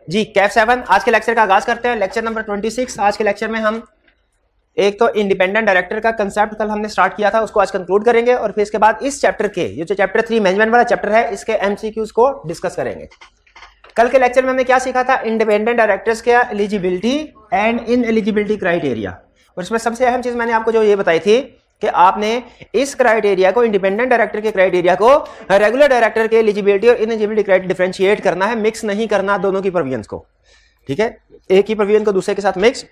जी कैफ 7 आज के लेक्चर का आगाज करते हैं। Lecture number 26। आज के लेक्चर में हम एक तो इंडिपेंडेंट डायरेक्टर का कंसेप्ट कल हमने स्टार्ट किया था, उसको आज कंक्लूड करेंगे और फिर इसके बाद इस चैप्टर के ये जो चैप्टर 3 मैनेजमेंट वाला चैप्टर है इसके एमसीक्यूज को डिस्कस करेंगे। कल के लेक्चर में हमने क्या सीखा था? इंडिपेंडेंट डायरेक्टर्स के eligibility and in eligibility criteria, और इसमें सबसे अहम चीज मैंने आपको जो ये बताई थी कि आपने इस क्राइटेरिया को, इंडिपेंडेंट डायरेक्टर के क्राइटेरिया को रेगुलर डायरेक्टर के एलिजिबिलिटी और इनएलिजिबिलिटी क्राइटेरिया डिफरेंशिएट करना है, मिक्स नहीं करना दोनों की प्रोविजंस को। ठीक है, एक ही प्रोविजन को दूसरे के साथ मिक्स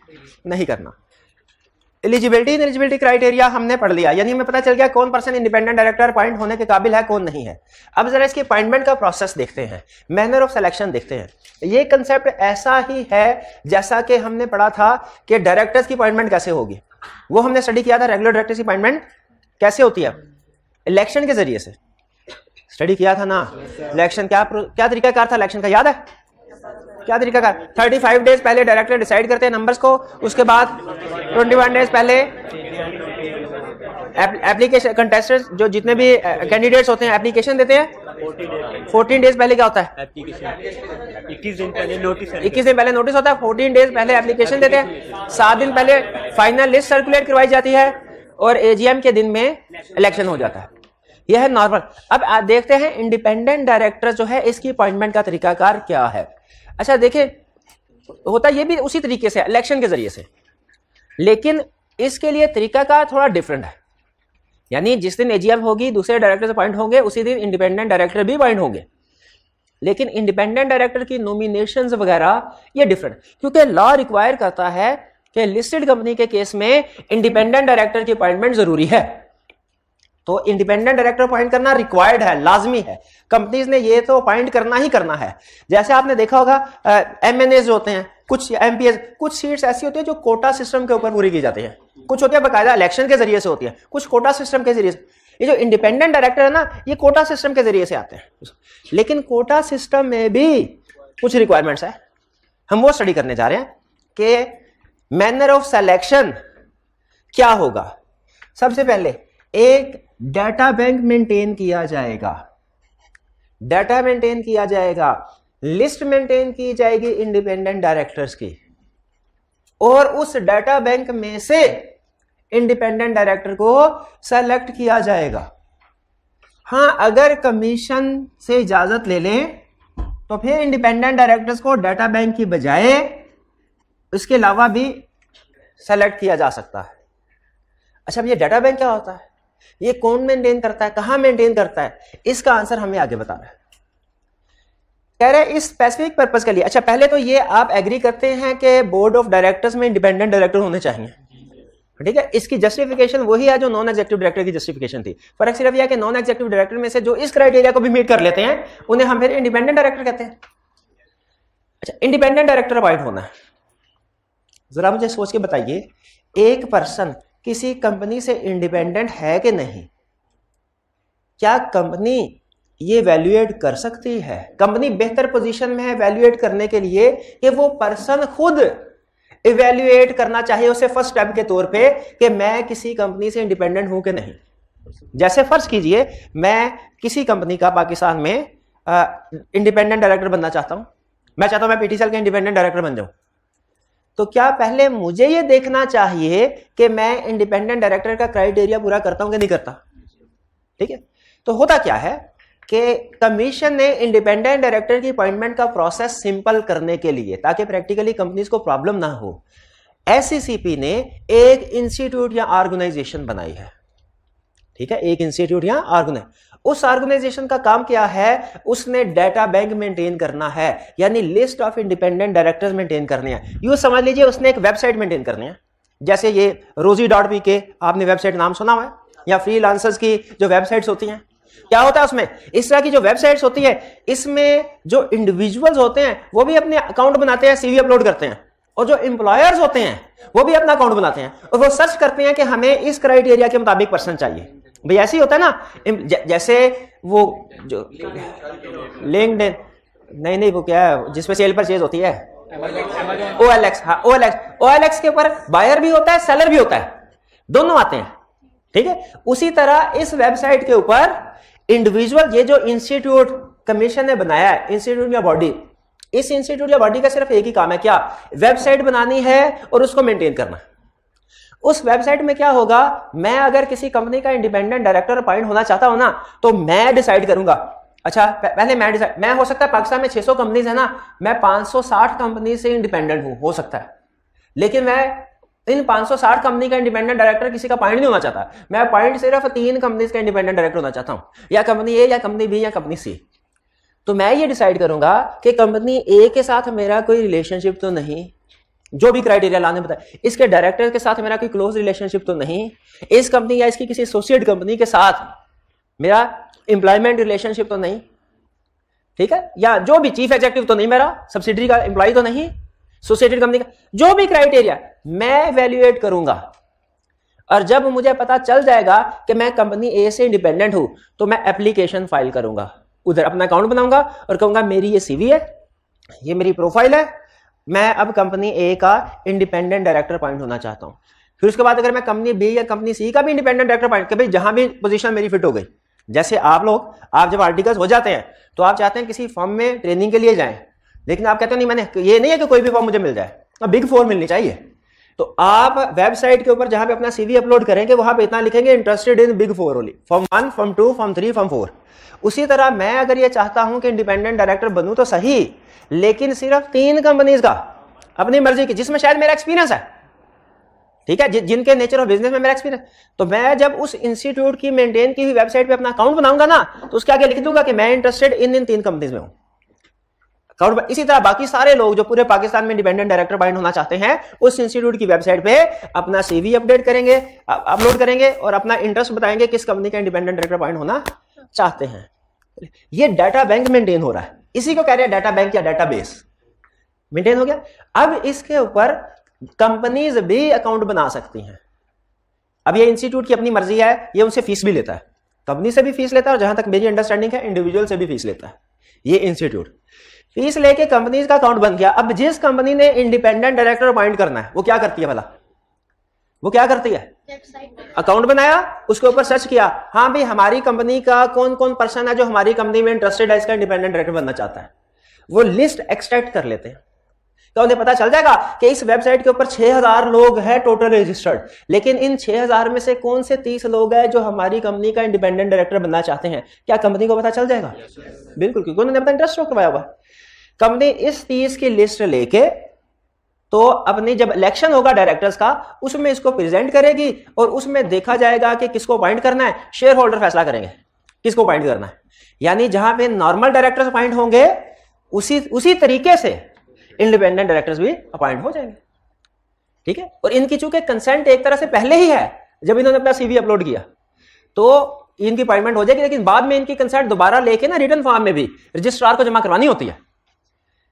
नहीं करना। एलिजिबिलिटी इनएलिजिबिलिटी क्राइटेरिया हमने पढ़ लिया, यानी हमें पता चल गया कौन पर्सन इंडिपेंडेंट डायरेक्टर अपॉइंट होने के काबिल है, कौन नहीं है। अब जरा इसके अपॉइंटमेंट का प्रोसेस देखते हैं, मैनर ऑफ सिलेक्शन देखते हैं। ये कंसेप्ट ऐसा ही है जैसा कि हमने पढ़ा था कि डायरेक्टर्स की अपॉइंटमेंट कैसे होगी, वो हमने स्टडी किया था। रेगुलर डायरेक्टर्स की अपॉइंटमेंट कैसे होती है? इलेक्शन के जरिए से स्टडी किया था ना। इलेक्शन क्या तरीका कार था इलेक्शन का, याद है क्या तरीका कार? 35 डेज पहले डायरेक्टर डिसाइड करते हैं नंबर्स को, उसके बाद 21 डेज पहले एप्लीकेशन कंटेस्टेंट्स जो जितने भी कैंडिडेट्स होते हैं एप्लीकेशन देते हैं। 14 डेज पहले क्या होता है? 21 दिन पहले नोटिस 21 दिन पहले नोटिस होता है। 14 डेज पहले एप्लीकेशन देते हैं। 7 दिन पहले फाइनल लिस्ट सर्कुलेट करवाई जाती है और एजीएम के दिन में इलेक्शन हो जाता है। यह है नॉर्मल। अब देखते हैं इंडिपेंडेंट डायरेक्टर जो है इसकी अपॉइंटमेंट का तरीकाकार क्या है। अच्छा देखिए, होता ये भी उसी तरीके से इलेक्शन के जरिए से, लेकिन इसके लिए तरीकाकार थोड़ा डिफरेंट है। यानी जिस दिन एजीएम होगी दूसरे डायरेक्टर अपॉइंट होंगे, उसी दिन इंडिपेंडेंट डायरेक्टर भी अपॉइंट होंगे, लेकिन इंडिपेंडेंट डायरेक्टर की नॉमिनेशंस वगैरह ये डिफरेंट, क्योंकि लॉ रिक्वायर करता है कि लिस्टेड कंपनी के केस में इंडिपेंडेंट डायरेक्टर की अपॉइंटमेंट जरूरी है। तो इंडिपेंडेंट डायरेक्टर अपॉइंट करना रिक्वायर्ड है, लाजमी है। कंपनीज ने ये तो अपॉइंट करना ही करना है। जैसे आपने देखा होगा एमएनएज होते हैं, कुछ एमपीएस, कुछ सीट्स ऐसी होती है जो कोटा सिस्टम के ऊपर पूरी की जाती है, कुछ होती है बाकायदा इलेक्शन के जरिए से होती है, कुछ कोटा सिस्टम के जरिए से। ये जो इंडिपेंडेंट डायरेक्टर है ना, ये कोटा सिस्टम के जरिए से आते हैं, लेकिन कोटा सिस्टम में भी कुछ रिक्वायरमेंट्स है। हम वो स्टडी करने जा रहे हैं कि मैनर ऑफ सिलेक्शन क्या होगा। सबसे पहले एक डाटा बैंक मेंटेन किया जाएगा, डाटा मेंटेन किया जाएगा, लिस्ट मेंटेन की जाएगी इंडिपेंडेंट डायरेक्टर्स की, और उस डाटा बैंक में से इंडिपेंडेंट डायरेक्टर को सेलेक्ट किया जाएगा। हां, अगर कमीशन से इजाजत ले लें तो फिर इंडिपेंडेंट डायरेक्टर्स को डाटा बैंक की बजाय इसके अलावा भी सेलेक्ट किया जा सकता है। अच्छा, ये डाटा बैंक क्या होता है, ये कौन मेंटेन करता है, कहां मेंटेन करता है, इसका आंसर हमें आगे बता रहा है। कह रहे हैं इस स्पेसिफिक पर्पस के लिए। अच्छा, पहले तो ये आप एग्री करते हैं कि बोर्ड ऑफ डायरेक्टर्स में इंडिपेंडेंट डायरेक्टर होने चाहिए, ठीक है। इसकी जस्टिफिकेशन वही है जो नॉन एग्जीक्यूटिव डायरेक्टर की जस्टिफिकेशन थी। फर्क सिर्फ यह है कि नॉन एग्जीक्यूटिव डायरेक्टर में से जो इस क्राइटेरिया को भी मीट कर लेते हैं उन्हें हम फिर इंडिपेंडेंट डायरेक्टर कहते हैं। अच्छा, इंडिपेंडेंट डायरेक्टर अपॉइंट होना है, जरा मुझे सोच के बताइए, एक पर्सन किसी कंपनी से इंडिपेंडेंट है कि नहीं? क्या कंपनी ये वैल्यूएट कर सकती है? कंपनी बेहतर पोजीशन में है वैल्यूएट करने के लिए कि वो पर्सन खुद इवैल्यूएट करना चाहिए उसे फर्स्ट स्टेप के तौर पे कि मैं किसी कंपनी से इंडिपेंडेंट हूं कि नहीं। जैसे फर्ज कीजिए मैं किसी कंपनी का पाकिस्तान में इंडिपेंडेंट डायरेक्टर बनना चाहता हूं, मैं चाहता हूं मैं पीटीसीएल का इंडिपेंडेंट डायरेक्टर बन जाऊं, तो क्या पहले मुझे ये देखना चाहिए कि मैं इंडिपेंडेंट डायरेक्टर का क्राइटेरिया पूरा करता हूं कि नहीं करता? ठीक है, तो होता क्या है कि कमीशन ने इंडिपेंडेंट डायरेक्टर की अपॉइंटमेंट का प्रोसेस सिंपल करने के लिए, ताकि प्रैक्टिकली कंपनीज को प्रॉब्लम ना हो, एससीसीपी ने एक इंस्टीट्यूट या ऑर्गेनाइजेशन बनाई है। ठीक है, एक इंस्टीट्यूट या उस ऑर्गेनाइजेशन का काम क्या है? उसने डाटा बैंक मेंटेन करना है, यानी list of independent directors maintain करने हैं। यूं समझ लीजिए उसने एक वेबसाइट मेंटेन करनी है, जैसे ये rosie.pk आपने वेबसाइट नाम सुना हुआ है, या फ्रीलांसर्स की जो वेबसाइट्स होती हैं। क्या होता है उसमें? इस तरह की जो वेबसाइट्स होती है इसमें जो इंडिविजुअल्स होते हैं वो भी अपने अकाउंट बनाते हैं, सीवी अपलोड करते हैं, और जो एम्प्लॉयर्स होते हैं वो भी अपना अकाउंट बनाते हैं और वो सर्च करते हैं कि हमें इस क्राइटेरिया के मुताबिक पर्सन चाहिए। भाई ऐसे ही होता है ना, जैसे वो जो लिंक्डइन, नहीं वो क्या है जिसमें सेल परचेज होती है, OLX। हाँ, OLX के ऊपर बायर भी होता है, सेलर भी होता है, दोनों आते हैं। ठीक है, उसी तरह इस वेबसाइट के ऊपर इंडिविजुअल, ये जो इंस्टीट्यूट कमीशन ने बनाया है, इंस्टीट्यूट या बॉडी, इस इंस्टीट्यूट या बॉडी का सिर्फ एक ही काम है, क्या? वेबसाइट बनानी है और उसको मेंटेन करना। उस वेबसाइट में क्या होगा, मैं अगर किसी कंपनी का इंडिपेंडेंट डायरेक्टर अपॉइंट होना चाहता हूं ना, तो मैं डिसाइड करूंगा। अच्छा, पहले मैं हो सकता है पाकिस्तान में 600 कंपनीज है ना, मैं 560 कंपनी से इंडिपेंडेंट हूं, हो सकता है, लेकिन मैं इन 560 कंपनी का इंडिपेंडेंट डायरेक्टर किसी का अपॉइंट नहीं होना चाहता। मैं अपॉइंट सिर्फ 3 कंपनीज का इंडिपेंडेंट डायरेक्टर होना चाहता हूं, या कंपनी ए या कंपनी बी या कंपनी सी। तो मैं ये डिसाइड करूंगा कि कंपनी ए के साथ मेरा कोई रिलेशनशिप तो नहीं, जो भी क्राइटेरिया लाने बताए, इसके डायरेक्टर के साथ मेरा कोई क्लोज रिलेशनशिप तो नहीं, इस कंपनी या इसकी किसी एसोसिएट कंपनी के साथ मेरा एम्प्लॉयमेंट रिलेशनशिप तो नहीं, ठीक है, या जो भी चीफ एग्जीक्यूटिव तो नहीं, मेरा सब्सिडरी का एम्प्लॉय तो नहीं, एसोसिएटेड कंपनी का, जो भी क्राइटेरिया मैं इवैल्यूएट करूंगा। और जब मुझे पता चल जाएगा कि मैं कंपनी ए से इंडिपेंडेंट हूं, तो मैं एप्लीकेशन फाइल करूंगा, उधर अपना अकाउंट बनाऊंगा और कहूंगा मेरी ये सीवी है, ये मेरी प्रोफाइल है, मैं अब कंपनी ए का इंडिपेंडेंट डायरेक्टर अपॉइंट होना चाहता हूं। फिर उसके बाद अगर मैं कंपनी बी या कंपनी सी का भी इंडिपेंडेंट डायरेक्टर अपॉइंट, भाई जहां भी पोजीशन मेरी फिट हो गई, जैसे आप जब आर्टिकल्स हो जाते हैं तो आप चाहते हैं किसी फर्म में ट्रेनिंग के लिए जाएं, लेकिन आप कहते हो नहीं, मैंने ये नहीं है कि कोई भी फर्म मुझे मिल जाए, अब बिग 4 मिलनी चाहिए, तो आप वेबसाइट के ऊपर जहां पे अपना सीवी अपलोड करेंगे वहां पे इतना लिखेंगे interested in big 4 only, firm 1, firm 2, firm 3, firm 4। उसी तरह मैं अगर ये चाहता हूं कि इंडिपेंडेंट डायरेक्टर बनूं तो सही, लेकिन सिर्फ 3 कंपनीज का अपनी मर्जी की, जिसमें शायद मेरा एक्सपीरियंस है, ठीक है, जिनके नेचर ऑफ बिजनेस में मेरा एक्सपीरियंस, तो मैं जब उस इंस्टीट्यूट की मेंटेन की हुई वेबसाइट पे अपना अकाउंट बनाऊंगा ना, तो उसके आगे लिख दूंगा कि मैं इंटरेस्टेड इन 3 कंपनीज में हूं। इसी तरह बाकी सारे लोग जो पूरे पाकिस्तान में इंडिपेंडेंट डायरेक्टर अपॉइंट होना चाहते हैं, उस इंस्टीट्यूट की वेबसाइट पे अपना सीवी अपडेट करेंगे, अपलोड करेंगे और अपना इंटरेस्ट बताएंगे किस कंपनी का इंडिपेंडेंट डायरेक्टर अपॉइंट होना चाहते हैं। ये डाटा बैंक मेंटेन हो रहा है, इसी को कह रहे हैं डाटा बैंक या डाटाबेस मेंटेन हो गया। अब इसके ऊपर कंपनीज भी अकाउंट बना सकती हैं। अब ये इंस्टीट्यूट की अपनी मर्जी है, ये उनसे फीस भी लेता है, कंपनी से भी फीस लेता है और जहां तक मेरी अंडरस्टैंडिंग है इंडिविजुअल से भी फीस लेता है। ये इंस्टीट्यूट फीस लेके कंपनीज का अकाउंट बन गया। अब जिस कंपनी ने इंडिपेंडेंट डायरेक्टर अपॉइंट करना है वो क्या करती है भला, वो क्या करती है, अकाउंट बनाया, उसके ऊपर सर्च किया, हाँ भाई हमारी कंपनी का कौन कौन पर्सन है जो हमारी कंपनी में इंटरेस्टेड है, इसका इंडिपेंडेंट डायरेक्टर बनना चाहता है, वो लिस्ट एक्सट्रैक्ट कर लेते हैं। तो उन्हें पता चल जाएगा कि इस वेबसाइट के ऊपर 6000 लोग हैं टोटल रजिस्टर्ड, लेकिन इन 6000 में से कौन से 30 लोग हैं जो हमारी कंपनी का इंडिपेंडेंट डायरेक्टर बनना चाहते हैं। क्या कंपनी को पता चल जाएगा? बिल्कुल, क्योंकि उन्होंने अपना इंटरेस्ट शो करवाया हुआ। कंपनी इस 30 की लिस्ट लेके तो अपनी जब इलेक्शन होगा डायरेक्टर्स का, उसमें इसको प्रेजेंट करेगी और उसमें देखा जाएगा कि किसको अपॉइंट करना है। शेयर होल्डर फैसला करेंगे किसको अपॉइंट करना है, यानी जहां पे नॉर्मल डायरेक्टर्स अपॉइंट होंगे उसी तरीके से इंडिपेंडेंट डायरेक्टर्स भी अपॉइंट हो जाएंगे, ठीक है। और इनकी चूंकि कंसेंट एक तरह से पहले ही है, जब इन्होंने अपना सीवी अपलोड किया तो इनकी अपॉइंटमेंट हो जाएगी, लेकिन बाद में इनकी कंसेंट दोबारा लेके ना रिटर्न फॉर्म में भी रजिस्ट्रार को जमा करवानी होती है,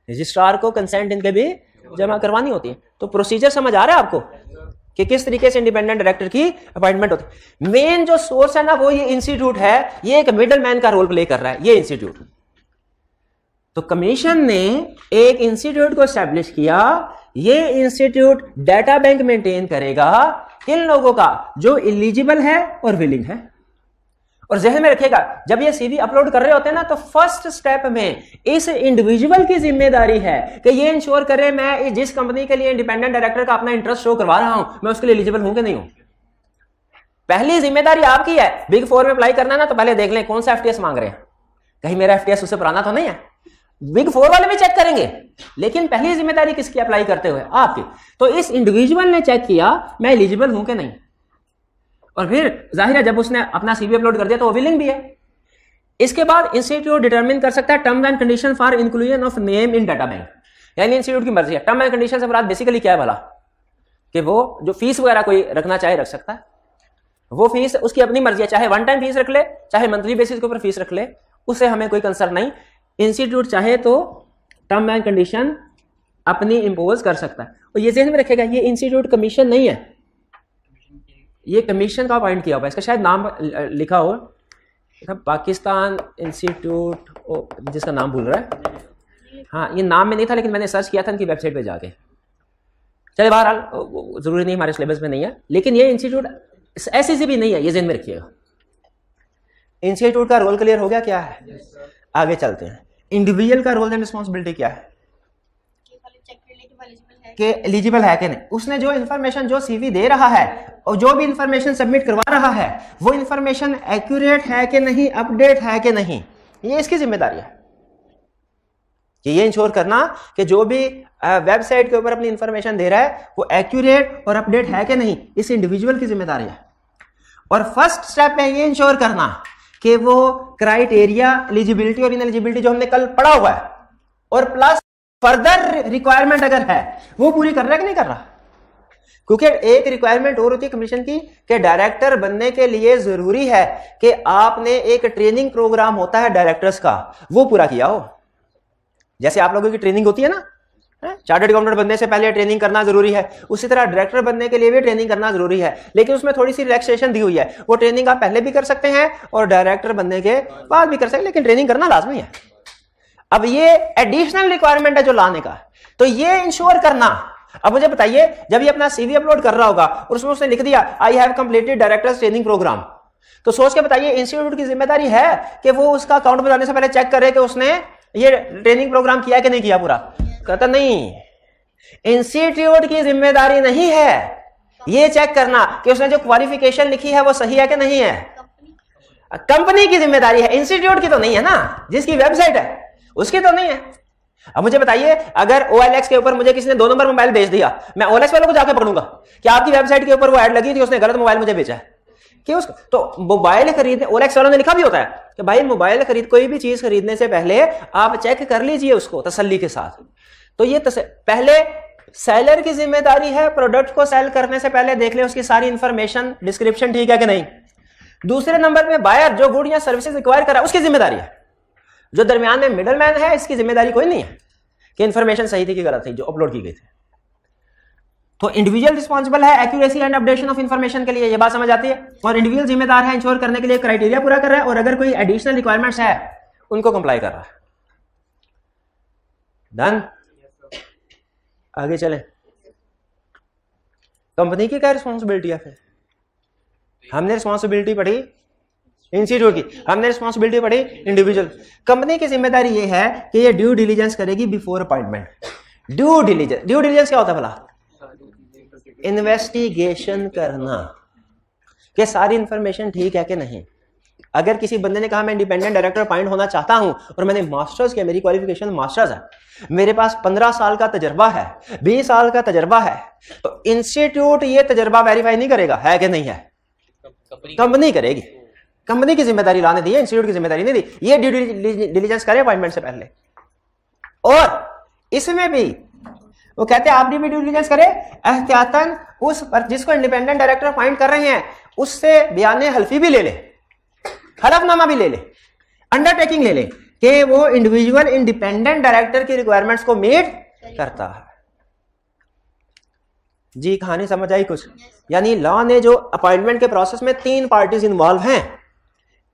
रजिस्ट्रार को कंसेंट इनके भी जमा करवानी होती है। तो प्रोसीजर समझ आ रहा है आपको कि किस तरीके से इंडिपेंडेंट डायरेक्टर की अपॉइंटमेंट होती है। मेन जो सोर्स है ना वो ये इंस्टीट्यूट है, ये एक मिडल मैन का रोल प्ले कर रहा है ये इंस्टीट्यूट। तो कमीशन ने एक इंस्टीट्यूट को एस्टैब्लिश किया, ये इंस्टीट्यूट डाटा बैंक मेंटेन करेगा इन लोगों का जो एलिजिबल है और विलिंग है। और ज़हन में रखिएगा, जब ये सीवी अपलोड कर रहे होते हैं ना, तो फर्स्ट स्टेप में इस इंडिविजुअल की जिम्मेदारी है कि ये इंश्योर करे मैं जिस कंपनी के लिए इंडिपेंडेंट डायरेक्टर का अपना इंटरेस्ट शो करवा रहा हूं, मैं उसके लिए एलिजिबल हूं कि नहीं हूं। पहली जिम्मेदारी आपकी है। बिग 4 में अप्लाई करना ना, तो पहले देख लें कौन सा एफटीएस मांग रहे हैं, कहीं मेरा एफटीएस उससे पुराना तो नहीं है। बिग 4 वाले भी चेक करेंगे, लेकिन पहली जिम्मेदारी किसकी अप्लाई करते हुए, आपकी। तो इस इंडिविजुअल ने चेक किया मैं एलिजिबल हूं कि नहीं, और फिर जाहिर है जब उसने अपना सीवी अपलोड कर दिया तो वो विलिंग भी है। इसके बाद इंस्टीट्यूट डिटरमिन कर सकता है terms and condition for inclusion of name in data bank, यानी इंस्टीट्यूट की मर्जी है। टर्म एंड कंडीशन से मुराद बेसिकली क्या है भला, कि वो जो फीस वगैरह कोई रखना चाहे रख सकता है, वो फीस उसकी अपनी मर्जी है, चाहे वन टाइम फीस रख ले चाहे मंथली बेसिस के ऊपर फीस रख ले, उससे हमें कोई कंसर्न नहीं। इंस्टीट्यूट चाहे तो टर्म एंड कंडीशन अपनी इंपोज कर सकता है। और ये ज़हन में रखेगा ये इंस्टीट्यूट कमीशन नहीं है, ये कमीशन का पॉइंट किया हुआ है, इसका शायद नाम लिखा हो पाकिस्तान इंस्टीट्यूट, जिसका नाम भूल रहा है, हाँ ये नाम में नहीं था लेकिन मैंने सर्च किया था इनकी वेबसाइट पे जाके। चले बहरहाल जरूरी नहीं, हमारे सिलेबस में नहीं है, लेकिन ये इंस्टीट्यूट ऐसे से भी नहीं है, ये ज़हन में रखिएगा। इंस्टीट्यूट का रोल क्लियर हो गया क्या है? आगे चलते हैं। इंडिविजुअल का रोल एंड रिस्पॉन्सिबिलिटी क्या है? कि एलिजिबल है कि नहीं, उसने जो इंफॉर्मेशन, जो सीवी दे रहा है और जो भी इंफॉर्मेशन सबमिट करवा रहा है वो इंफॉर्मेशन एक्यूरेट है कि नहीं, अपडेट है कि नहीं, ये इसकी जिम्मेदारी है कि ये इंश्योर करना कि जो भी वेबसाइट के ऊपर अपनी इंफॉर्मेशन दे रहा है वो एक्यूरेट और अपडेट है कि नहीं, इस इंडिविजुअल की जिम्मेदारी है। और फर्स्ट स्टेप है ये इंश्योर करना कि वो क्राइटेरिया, एलिजिबिलिटी और इनएलिजिबिलिटी जो हमने कल पढ़ा हुआ है और प्लस फर्दर रिक्वायरमेंट अगर है वो पूरी कर रहा है कि नहीं कर रहा। क्योंकि एक रिक्वायरमेंट और होती है कमीशन की कि डायरेक्टर बनने के लिए जरूरी है कि आपने एक ट्रेनिंग प्रोग्राम होता है डायरेक्टर्स का, वो पूरा किया हो। जैसे आप लोगों की ट्रेनिंग होती है ना, चार्टर्ड अकाउंटेंट बनने से पहले ट्रेनिंग करना जरूरी है, उसी तरह डायरेक्टर बनने के लिए भी ट्रेनिंग करना जरूरी है, लेकिन उसमें थोड़ी सी रिलैक्सेशन दी हुई है। वो ट्रेनिंग आप पहले भी कर सकते हैं और डायरेक्टर बनने के बाद भी कर सकते हैं, लेकिन ट्रेनिंग करना लाजमी है। अब ये एडिशनल रिक्वायरमेंट है जो लाने का, तो ये इंश्योर करना। अब मुझे बताइए, जब ये अपना सीवी अपलोड कर रहा होगा और उसमें उसने लिख दिया I have completed directors training program, तो सोच के बताइए इंस्टीट्यूट की जिम्मेदारी है कि वो उसका अकाउंट बनाने से पहले चेक करे कि उसने ये ट्रेनिंग प्रोग्राम किया कि नहीं किया पूरा। कहता नहीं, इंस्टीट्यूट की जिम्मेदारी नहीं है ये चेक करना कि उसने जो क्वालिफिकेशन लिखी है वो सही है कि नहीं है, कंपनी की जिम्मेदारी है, इंस्टीट्यूट की तो नहीं है ना, जिसकी वेबसाइट है उसकी तो नहीं है। अब मुझे बताइए, अगर OLX के ऊपर मुझे किसी ने 2 नंबर मोबाइल बेच दिया, मैं OLX वालों को जाके पकड़ूंगा कि आपकी वेबसाइट के ऊपर वो ऐड लगी थी, उसने गलत मोबाइल मुझे बेचा है कि उसको। तो मोबाइल खरीदने, OLX वालों ने लिखा भी होता है कि भाई मोबाइल खरीद, कोई भी चीज खरीदने से पहले आप चेक कर लीजिए उसको तसल्ली के साथ। तो ये पहले सेलर की जिम्मेदारी है प्रोडक्ट को सेल करने से पहले देख ले उसकी सारी इंफॉर्मेशन, डिस्क्रिप्शन ठीक है कि नहीं। दूसरे नंबर पे बायर जो गुड या सर्विसेज रिक्वायर कर रहा है उसकी जिम्मेदारी है। जो दरमियान में मिडल मैन है इसकी जिम्मेदारी कोई नहीं है कि इंफॉर्मेशन सही थी कि गलत थी जो अपलोड की गई थी। तो इंडिविजुअल रिस्पॉन्सिबल है accuracy and updation of information के लिए, ये बात समझ आती है। और इंडिविजुअल जिम्मेदार है इंश्योर करने के लिए क्राइटेरिया पूरा कर रहा है और अगर कोई एडिशनल रिक्वायरमेंट्स है उनको कंप्लाई कर रहा है। डन, आगे चले। कंपनी की क्या रिस्पॉन्सिबिलिटी है? फिर हमने रिस्पॉन्सिबिलिटी पढ़ी इंस्टीट्यूट की, हमने रिस्पॉन्सिबिलिटी पढ़ी इंडिविजुअल। कंपनी की जिम्मेदारी ये है कि ये ड्यू डिलीजेंस करेगी बिफोर अपॉइंटमेंट। ड्यू डिलीजेंस क्या होता है भला? इन्वेस्टिगेशन करना कि सारी इंफॉर्मेशन ठीक है कि नहीं। अगर किसी बंदे ने कहा मैं इंडिपेंडेंट डायरेक्टर अपॉइंट होना चाहता हूं और मैंने मास्टर्स किया, मेरी क्वालिफिकेशन मास्टर्स है, मेरे पास 15 साल का तजर्बा है, 20 साल का तजर्बा है, तो इंस्टीट्यूट ये तजर्बा वेरीफाई नहीं करेगा है कि नहीं है, कंपनी करेगी। कंपनी की जिम्मेदारी लाने दी है, इंस्टीट्यूट की जिम्मेदारी नहीं दी। ये ड्यू डिलीजेंस करे अपॉइंटमेंट से पहले। और इसमें भी वो कहते हैं आप भी ड्यू डिलीजेंस करें एहतियातन उस पर जिसको इंडिपेंडेंट डायरेक्टर अपॉइंट कर रहे हैं उससे बयाने हल्फी भी ले ले, हलफनामा भी ले ले, अंडरटेकिंग ले ले कि वो इंडिविजुअल इंडिपेंडेंट डायरेक्टर की रिक्वायरमेंट्स को मीट करता है। जी कहानी समझ आई कुछ? यानी लॉ ने जो अपॉइंटमेंट के प्रोसेस में 3 पार्टीज इन्वॉल्व हैं,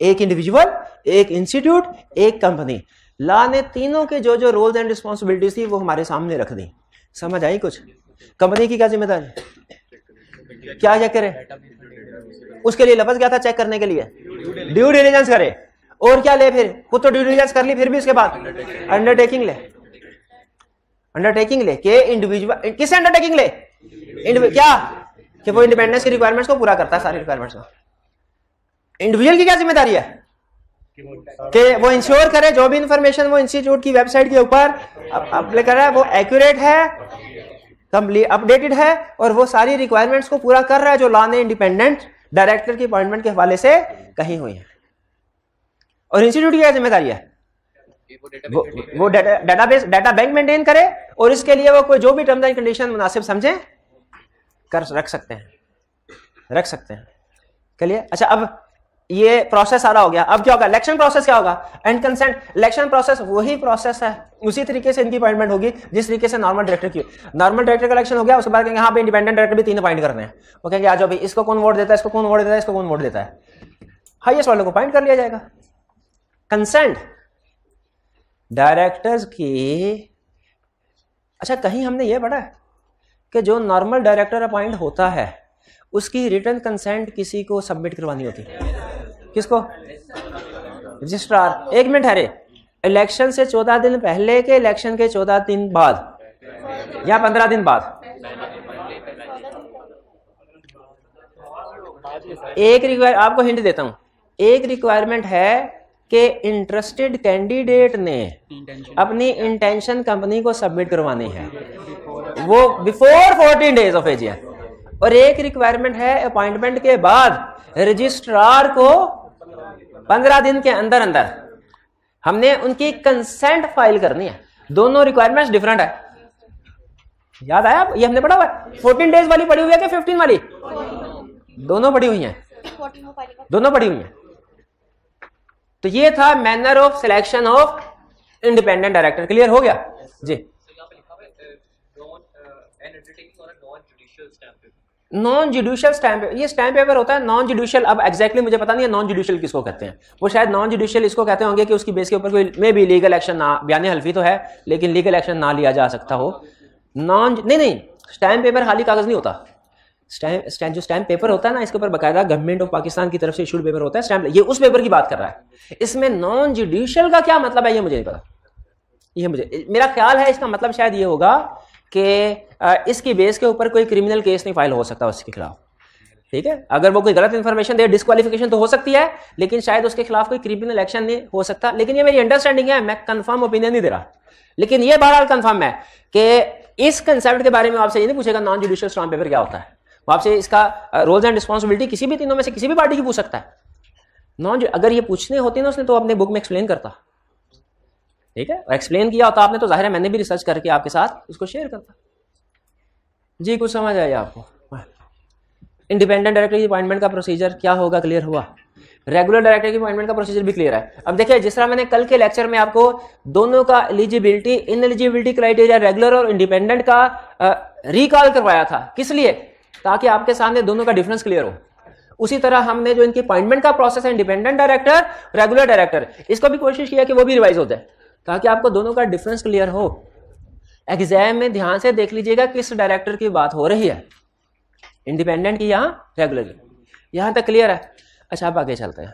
एक इंडिविजुअल, एक इंस्टीट्यूट, एक कंपनी। लॉ ने तीनों के जो जो रोल्स एंड रिस्पॉन्सिबिलिटीज थी वो हमारे सामने रख दी। समझ आई कुछ? कंपनी की क्या जिम्मेदारी, क्या चेक करे? उसके लिए लफ्ज क्या था चेक करने के लिए? ड्यू डिलीजेंस करे। और क्या ले फिर? खुद तो ड्यू डिलीजेंस कर ली, फिर भी उसके बाद अंडरटेकिंग ले। अंडरटेकिंग ले के इंडिविजुअल, किससे अंडरटेकिंग ले? क्या कि वो इंडिपेंडेंस की रिक्वायरमेंट्स को पूरा करता है, सारी रिक्वायरमेंट्स को। इंडिविजुअल की क्या जिम्मेदारी है कि वो इंश्योर करे जो भी इंफॉर्मेशन वो इंस्टीट्यूट की वेबसाइट के ऊपर अपलोड कर रहा है वो एक्यूरेट है, कंप्लीट अपडेटेड है और वो सारी रिक्वायरमेंट्स को पूरा कर रहा है जो लॉ ने इंडिपेंडेंट डायरेक्टर की अपॉइंटमेंट के हवाले से कही हुई है। और इंस्टीट्यूट की क्या जिम्मेदारी है? वो डेटाबेस, डाटा बैंक मेंटेन करे और इसके लिए वो कोई जो भी टर्म्स एंड कंडीशन मुनासिब समझे रख सकते हैं। चलिए, अच्छा अब ये प्रोसेस सारा हो गया। अब क्या होगा? इलेक्शन प्रोसेस क्या होगा? And consent. इलेक्शन प्रोसेस वही प्रोसेस है, उसी तरीके से इनकी अपॉइंटमेंट होगी जिस तरीके से नॉर्मल डायरेक्टर की। नॉर्मल डायरेक्टर का इलेक्शन हो गया, उसके बाद कहेंगे हाँ भाई इंडिपेंडेंट डायरेक्टर भी 3 अपॉइंट करने हैं। वो कहेंगे आ जाओ भाई, इसको कौन वोट देता है, इसको कौन वोट देता है, इसको कौन वोट देता है, हाईएस्ट वाले को अपॉइंट कर लिया जाएगा। कंसेंट डायरेक्टर्स की। अच्छा, कहीं हमने ये पढ़ा है कि जो नॉर्मल डायरेक्टर अपॉइंट होता है उसकी रिटर्न कंसेंट किसी को सबमिट करवानी होती है? किसको? रजिस्ट्रार। 1 मिनट है रे, इलेक्शन से 14 दिन पहले के इलेक्शन के 14 दिन बाद या 15 दिन बाद? आपको हिंट देता हूं, एक रिक्वायरमेंट है कि इंटरेस्टेड कैंडिडेट ने अपनी इंटेंशन कंपनी को सबमिट करवानी है, वो बिफोर 14 डेज ऑफ एजीएम। और एक रिक्वायरमेंट है अपॉइंटमेंट के बाद रजिस्ट्रार को 15 दिन के अंदर अंदर हमने उनकी कंसेंट फाइल करनी है। दोनों रिक्वायरमेंट्स डिफरेंट है, याद आया? ये हमने पढ़ा हुआ है। 14 डेज वाली पढ़ी हुई है कि 15 वाली? दोनों पढ़ी हुई हैं, दोनों पढ़ी हुई हैं। तो ये था manner of selection of independent director. Clear हो गया जी? नॉन जुडिशियल स्टैम्प, ये स्टैम्प पेपर होता है नॉन जुडिशियल। अब एग्जैक्टली मुझे पता नहीं है नॉन जुडिशियल किसको कहते हैं, वो शायद नॉन जुडिशियल इसको कहते होंगे कि उसकी बेस के ऊपर कोई में भी लीगल एक्शन ना, बयान हल्फी तो है लेकिन लीगल एक्शन ना लिया जा सकता हो। नहीं, स्टैम्प पेपर खाली कागज नहीं होता। जो स्टैम्प पेपर होता है ना, इसके ऊपर बाकायदा गवर्नमेंट ऑफ पाकिस्तान की तरफ से इशूड पेपर होता है स्टैम्प, ये उस पेपर की बात कर रहा है। इसमें नॉन जुडिशियल का क्या मतलब है ये मुझे नहीं पता। ये मेरा ख्याल है इसका मतलब शायद ये होगा कि इसकी बेस के ऊपर कोई क्रिमिनल केस नहीं फाइल हो सकता उसके खिलाफ, ठीक है? अगर वो कोई गलत इंफॉर्मेशन दे, डिस्क्वालिफिकेशन तो हो सकती है, लेकिन शायद उसके खिलाफ कोई क्रिमिनल एक्शन नहीं हो सकता। लेकिन ये मेरी अंडरस्टैंडिंग है, मैं कंफर्म ओपिनियन नहीं दे रहा, लेकिन ये बहरहाल कंफर्म है कि इस कंसेप्ट के बारे में आपसे ये नहीं पूछेगा नॉन जुडिशियल स्टैम्प पेपर क्या होता है। वो आपसे इसका रोल्स एंड रिस्पॉन्सिबिलिटी किसी भी तीनों में से किसी भी पार्टी की पूछ सकता है। अगर ये पूछने होती ना उसने तो अपने बुक में एक्सप्लेन करता, ठीक है? और एक्सप्लेन किया होता आपने तो जाहिर है मैंने भी रिसर्च करके आपके साथ उसको शेयर करता। जी कुछ समझ आया आपको? इंडिपेंडेंट डायरेक्टर की अपॉइंटमेंट का प्रोसीजर क्या होगा, क्लियर हुआ? रेगुलर डायरेक्टर की अपॉइंटमेंट का प्रोसीजर भी क्लियर है। अब देखिए, जिस तरह मैंने कल के लेक्चर में आपको दोनों का एलिजिबिलिटी इनएलिजिबिलिटी क्राइटेरिया रेगुलर और इंडिपेंडेंट का रिकॉल करवाया था, किस लिए? ताकि आपके सामने दोनों का डिफरेंस क्लियर हो। उसी तरह हमने जो इनकी अपॉइंटमेंट का प्रोसेस है, इंडिपेंडेंट डायरेक्टर, रेगुलर डायरेक्टर, इसको भी कोशिश किया कि वो भी रिवाइज हो जाए ताकि आपको दोनों का डिफरेंस क्लियर हो। एग्जाम में ध्यान से देख लीजिएगा किस डायरेक्टर की बात हो रही है, इंडिपेंडेंट की या रेगुलर की। यहां तक क्लियर है? अच्छा, अब आगे चलते हैं।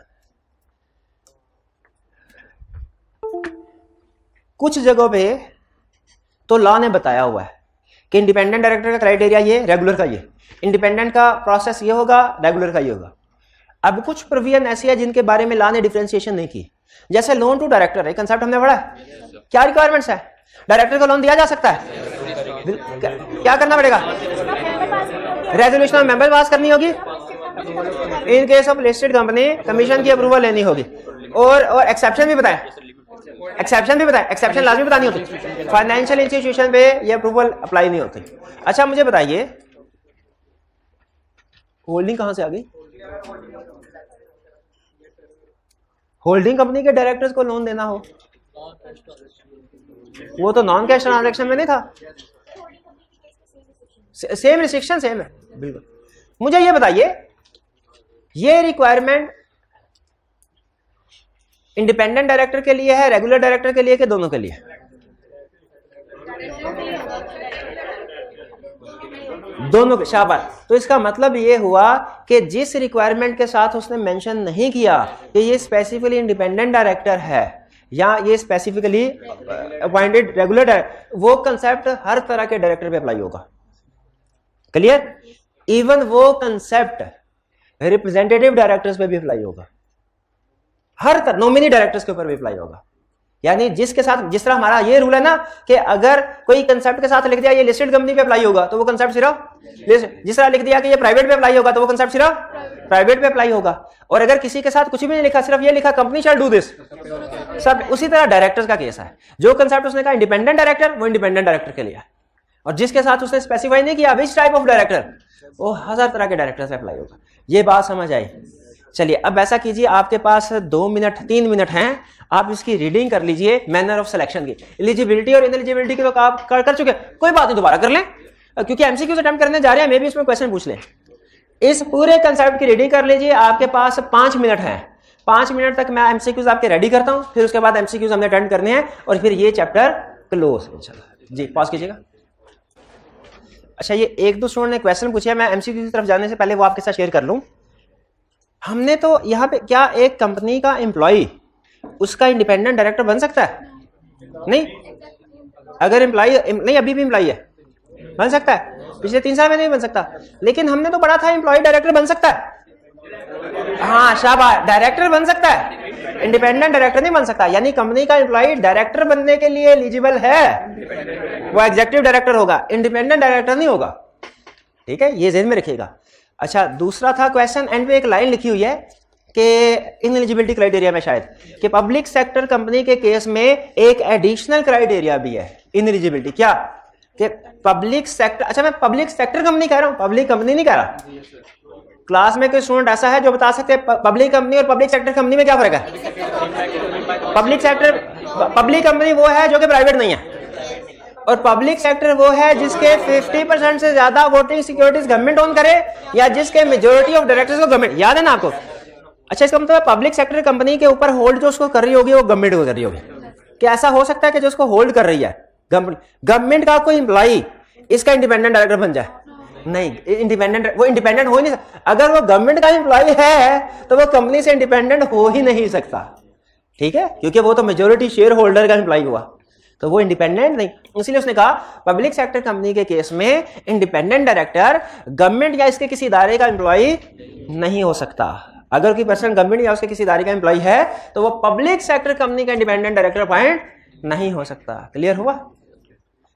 कुछ जगहों पे तो लॉ ने बताया हुआ है कि इंडिपेंडेंट डायरेक्टर का क्राइटेरिया ये, रेगुलर का ये, इंडिपेंडेंट का प्रोसेस ये होगा, रेगुलर का ये होगा। अब कुछ प्रोविजन ऐसी है जिनके बारे में लॉ ने डिफरेंशिएशन नहीं की, जैसे लोन टू डायरेक्टर है, कंसेप्ट हमने पढ़ा है। क्या रिक्वायरमेंट्स है? डायरेक्टर को लोन दिया जा सकता है? क्या करना पड़ेगा? रेजोल्यूशन ऑफ मेंबर पास करनी होगी। इन case of listed company commission की अप्रूवल लेनी होगी। और एक्सेप्शन भी बताएं, एक्सेप्शन लाजमी बतानी होती। फाइनेंशियल इंस्टीट्यूशन पे ये अप्रूवल अप्लाई नहीं होती। अच्छा मुझे बताइए, होल्डिंग कहां से आ गई? होल्डिंग कंपनी के डायरेक्टर्स को लोन देना हो, वो तो नॉन कैश ट्रांजैक्शन में नहीं था। सेम रिस्ट्रिक्शन सेम है बिल्कुल। मुझे ये बताइए, ये रिक्वायरमेंट इंडिपेंडेंट डायरेक्टर के लिए है, रेगुलर डायरेक्टर के लिए, कि दोनों के लिए? दोनों के। शाबाश। तो इसका मतलब ये हुआ कि जिस रिक्वायरमेंट के साथ उसने मेंशन नहीं किया कि ये स्पेसिफिकली इंडिपेंडेंट डायरेक्टर है या ये स्पेसिफिकली अपॉइंटेड रेगुलर डायरेक्टर, वो कंसेप्ट हर तरह के डायरेक्टर पे अप्लाई होगा। क्लियर? इवन वो कंसेप्ट रिप्रेजेंटेटिव डायरेक्टर्स पे भी अप्लाई होगा, हर तरह नॉमिनी डायरेक्टर्स के ऊपर भी अप्लाई होगा। यानी जिसके साथ, जिस तरह हमारा ये रूल है ना कि अगर कोई कंसेप्ट के साथ लिख दिया ये लिस्टेड कंपनी पे अप्लाई होगा तो वो कंसेप्ट सिर्फ, जिस तरह लिख दिया कि ये प्राइवेट पे अप्लाई होगा तो वो कंसेप्ट सिर्फ प्राइवेट पे अप्लाई होगा। और अगर किसी के साथ कुछ भी नहीं लिखा, सिर्फ ये लिखा कंपनी शैल डू दिस, सब उसी तरह डायरेक्टर्स का केस है। जो कंसेप्ट उसने कहा इंडिपेंडेंट डायरेक्टर, वो इंडिपेंडेंट डायरेक्टर के लिए है, और जिसके साथ उसने स्पेसिफाई नहीं किया विच टाइप ऑफ डायरेक्टर, वो हजार तरह के डायरेक्टर से अप्लाई होगा। ये बात समझ आई? चलिए अब ऐसा कीजिए, आपके पास 2 मिनट 3 मिनट हैं, आप इसकी रीडिंग कर लीजिए मैनर ऑफ सिलेक्शन की। एलिजिबिलिटी और इनएलिजिबिलिटी की तो आप कर चुके, कोई बात नहीं, दोबारा कर लें क्योंकि एमसीक्यूज अटेम्प्ट करने जा रहे हैं, मे भी इसमें क्वेश्चन पूछ लें। इस पूरे कंसेप्ट की रीडिंग कर लीजिए, आपके पास 5 मिनट है। 5 मिनट तक मैं एमसीक्यूज आपके रेडी करता हूं, फिर उसके बाद एमसीक्यूज हमने अटेंड करने हैं और फिर ये चैप्टर क्लोज इंशाल्लाह। जी पॉज कीजिएगा। अच्छा, ये एक दो स्टूडेंट ने क्वेश्चन पूछा, मैं एमसीक्यू की तरफ जाने से पहले वो आपके साथ शेयर कर लूं। हमने तो यहाँ पे क्या एक कंपनी का एम्प्लॉय उसका इंडिपेंडेंट डायरेक्टर बन सकता है? नहीं। अगर एम्प्लॉय नहीं, अभी भी एम्प्लॉय है, बन सकता है, पिछले 3 साल में नहीं बन सकता। लेकिन हमने तो पढ़ा था एम्प्लॉय डायरेक्टर बन सकता है। हाँ शाबाश, डायरेक्टर बन सकता है, इंडिपेंडेंट डायरेक्टर नहीं बन सकता। यानी कंपनी का एम्प्लॉय डायरेक्टर बनने के लिए एलिजिबल है, वो एग्जीक्यूटिव डायरेक्टर होगा, इंडिपेंडेंट डायरेक्टर नहीं होगा। ठीक है, ये ज़हन में रखिएगा। अच्छा, दूसरा था क्वेश्चन एंड पे एक लाइन लिखी हुई है कि इन एलिजिबिलिटी क्राइटेरिया में शायद कि पब्लिक सेक्टर कंपनी के केस में एक एडिशनल क्राइटेरिया भी है इन एलिजिबिलिटी। क्या कि पब्लिक सेक्टर, अच्छा मैं पब्लिक सेक्टर कंपनी कह रहा हूं, पब्लिक कंपनी नहीं कह रहा। क्लास में कोई स्टूडेंट ऐसा है जो बता सकते हैं पब्लिक कंपनी और पब्लिक सेक्टर कंपनी में क्या फर्क है? पब्लिक कंपनी वो है जो कि प्राइवेट नहीं है, और पब्लिक सेक्टर वो है जिसके 50% से ज्यादा वोटिंग सिक्योरिटीज गवर्नमेंट ओन करे या जिसके मेजोरिटी ऑफ डायरेक्टर्स को गवर्नमेंट। याद है ना आपको? अच्छा, इसका मतलब पब्लिक सेक्टर कंपनी के ऊपर होल्ड जो उसको कर रही होगी वो गवर्नमेंट को कर रही होगी। क्या ऐसा हो सकता है कि जो उसको होल्ड कर रही है गवर्नमेंट का कोई एम्प्लॉई इसका इंडिपेंडेंट डायरेक्टर बन जाए? नहीं, इंडिपेंडेंट, वो इंडिपेंडेंट हो ही नहीं सकता। अगर वो गवर्नमेंट का एम्प्लॉई है तो वो कंपनी से इंडिपेंडेंट हो ही नहीं सकता। ठीक है, क्योंकि वो तो मेजोरिटी शेयर होल्डर का एम्प्लॉई हुआ, तो वो इंडिपेंडेंट नहीं। इसलिए उसने कहा पब्लिक सेक्टर कंपनी के केस में इंडिपेंडेंट डायरेक्टर गवर्नमेंट या इसके किसी इदारे का एम्प्लॉई नहीं हो सकता। अगर कोई पर्सन गवर्नमेंट या उसके किसी इदारे का एम्प्लॉई है तो वो पब्लिक सेक्टर कंपनी का इंडिपेंडेंट डायरेक्टर अपॉइंट नहीं हो सकता। क्लियर हुआ?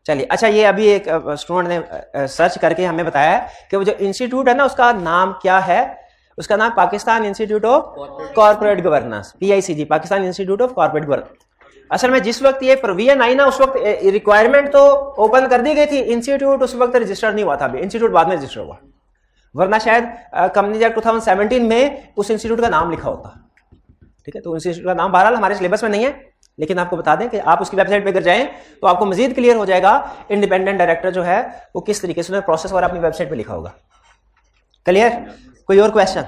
चलिए, अच्छा ये अभी एक स्टूडेंट ने सर्च करके हमें बताया कि वो जो इंस्टीट्यूट है ना उसका नाम क्या है? उसका नाम Pakistan institute of corporate governance, PICG, Pakistan institute of corporate governance. असल में जिस वक्त ये प्रोविजन आई ना उस वक्त रिक्वायरमेंट तो ओपन कर दी गई थी, इंस्टीट्यूट उस वक्त रजिस्टर्ड नहीं हुआ था, इंस्टीट्यूट बाद में रजिस्टर हुआ, वरना शायद कंपनी एक्ट 2017 में उस इंस्टीट्यूट का नाम लिखा होता। ठीक है, तो इंस्टीट्यूट का नाम बहरहाल हमारे सिलेबस में नहीं है, लेकिन आपको बता दें कि आप उसकी वेबसाइट पे अगर जाएं तो आपको मजीद क्लियर हो जाएगा इंडिपेंडेंट डायरेक्टर जो है वो किस तरीके से प्रोसेस और अपनी वेबसाइट पे लिखा होगा। क्लियर? कोई और क्वेश्चन?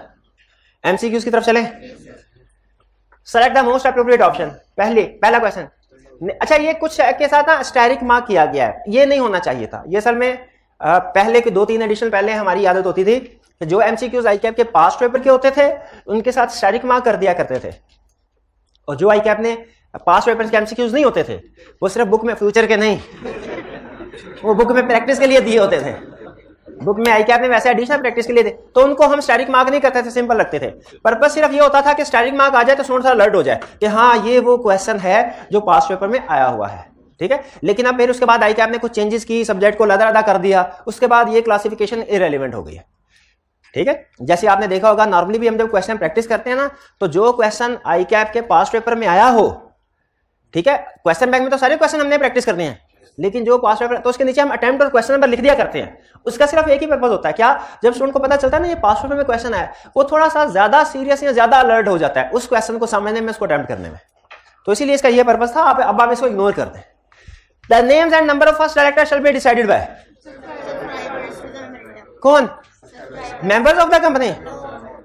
MCQs की तरफ चलें। Select the most appropriate option, पहला क्वेश्चन। अच्छा, ये कुछ के साथ ना स्टेरिक मार्क किया गया है, ये नहीं होना चाहिए था। ये असल में पहले के 2-3 एडिशन पहले हमारी आदत होती थी कि जो MCQs ICAP के पास्ट पेपर के होते थे उनके साथ स्टेरिक मार्क कर दिया करते थे, और जो ICAP ने पास्ट पेपर के MCQs नहीं होते थे वो सिर्फ बुक में, फ्यूचर के नहीं, वो बुक में प्रैक्टिस के लिए दिए होते थे। बुक में ICAP ने वैसे एडिशनल प्रैक्टिस के लिए दे, तो उनको हम स्टेरिक मार्क नहीं करते थे, सिंपल रखते थे। पर्पस सिर्फ ये होता था कि स्टेरिक मार्क आ जाए तो स्टूडेंट अलर्ट हो जाए कि हाँ ये वो क्वेश्चन है जो पास्ट पेपर में आया हुआ है। ठीक है, लेकिन अब फिर उसके बाद ICAP ने कुछ चेंजेस की, सब्जेक्ट को लदा कर दिया, उसके बाद ये क्लासिफिकेशन इरेलीवेंट हो गई है। ठीक है, जैसे आपने देखा होगा नॉर्मली भी हम जब क्वेश्चन प्रैक्टिस करते हैं ना तो जो क्वेश्चन ICAP के पास्ट पेपर में आया हो, ठीक है, क्वेश्चन बैंक में तो सारे क्वेश्चन हमने प्रैक्टिस करने हैं, लेकिन जो पास्ट पेपर तो उसके नीचे हम अटेम्प्ट और क्वेश्चन नंबर लिख दिया करते हैं। उसका सिर्फ एक ही पर्पस होता है, क्या? जब स्टूडेंट को पता चलता है ना ये पास्ट पेपर में क्वेश्चन आया, वो थोड़ा सा ज्यादा सीरियस या ज्यादा अलर्ट हो जाता है उस क्वेश्चन को समझने में, उसको अटेम्प्ट करने में। तो इसीलिए इसका ये पर्पस था। अब आप इसको इग्नोर कर दें। The names and number of first director shall be decided by कौन? Members of the company.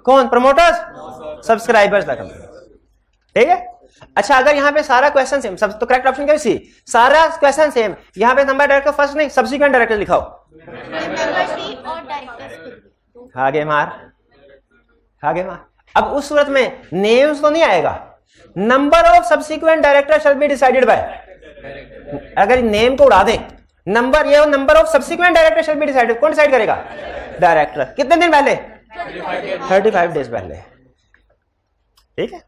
कौन? Promoters, subscribers the company. ठीक है, अच्छा अगर यहाँ पे सारा क्वेश्चन सेम, सब तो करेक्ट ऑप्शन क्या सी? सारा क्वेश्चन सेम, यहाँ पे नंबर डायरेक्टर फर्स्ट नहीं सब्सिक्वेंट डायरेक्टर लिखाओ। आगे मार। अब उस सूरत में नेम्स तो नहीं आएगा, number of subsequent director shall be decided bye. अगर नेम को उड़ा दे, नंबर, ये number of subsequent director shall be decided, कौन डिसाइड करेगा? डायरेक्टर। कितने दिन पहले? 35 डेज पहले। ठीक है,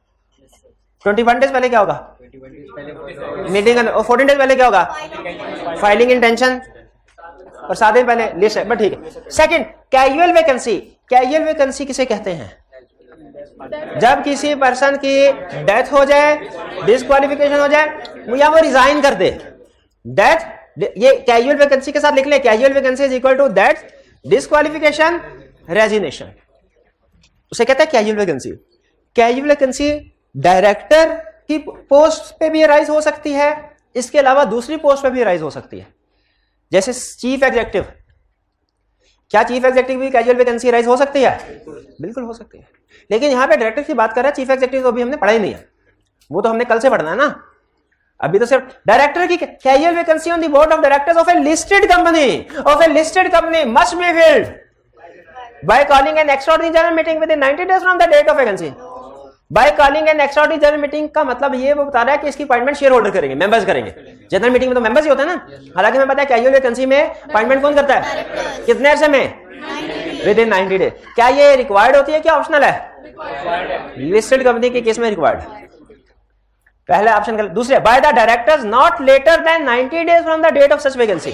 21 डेज पहले क्या होगा? मीटिंग। और 14 डेज पहले क्या होगा? Filing intention. और 7 दिन पहले लिस्ट है, बट ठीक है। Second, casual vacancy. Casual vacancy किसे कहते हैं? जब किसी पर्सन की डेथ हो जाए, डिस्क्वालिफिकेशन हो जाए या वो रिजाइन कर दे। डेथ, ये कैजुअल वैकेंसी के साथ लिख ले, casual vacancy is equal to death, disqualification, resignation, उसे कहते हैं casual vacancy. Casual vacancy director की पोस्ट पे भी राइज हो सकती है, इसके अलावा दूसरी पोस्ट पे भी राइज हो सकती है, जैसे चीफ एग्जीक्यूटिव। क्या चीफ एग्जीक्यूटिव भी कैजुअल वैकेंसी राइज हो सकती है? बिल्कुल हो सकती है, लेकिन यहां पे डायरेक्टर की बात कर रहे हैं, चीफ एग्जीक्यूटिव तो अभी हमने पढ़ा ही नहीं है, वो तो हमने कल से पढ़ना है ना। अभी तो सिर्फ डायरेक्टर की casual vacancy on the board of directors of a listed company must be filled by calling an extraordinary general meeting within 90 days from the date of vacancy. By calling an extraordinary general meeting का मतलब ये वो बता रहा है कि इसकी appointment shareholder करेंगे, मेंबर्स करेंगे। जनरल मीटिंग में तो मेंबर्स ही होता है ना। हालांकि मैं पता है कैजुअल वैकेंसी में अपॉइंटमेंट कौन करता है, कितने अर्से में, विद इन 90 डेज। क्या ये रिक्वायर्ड होती है क्या ऑप्शनल है? लिस्टेड कंपनी के केस में रिक्वायर्ड। पहले ऑप्शन कर। दूसरे, by the directors not later than 90 days from the date of such vacancy.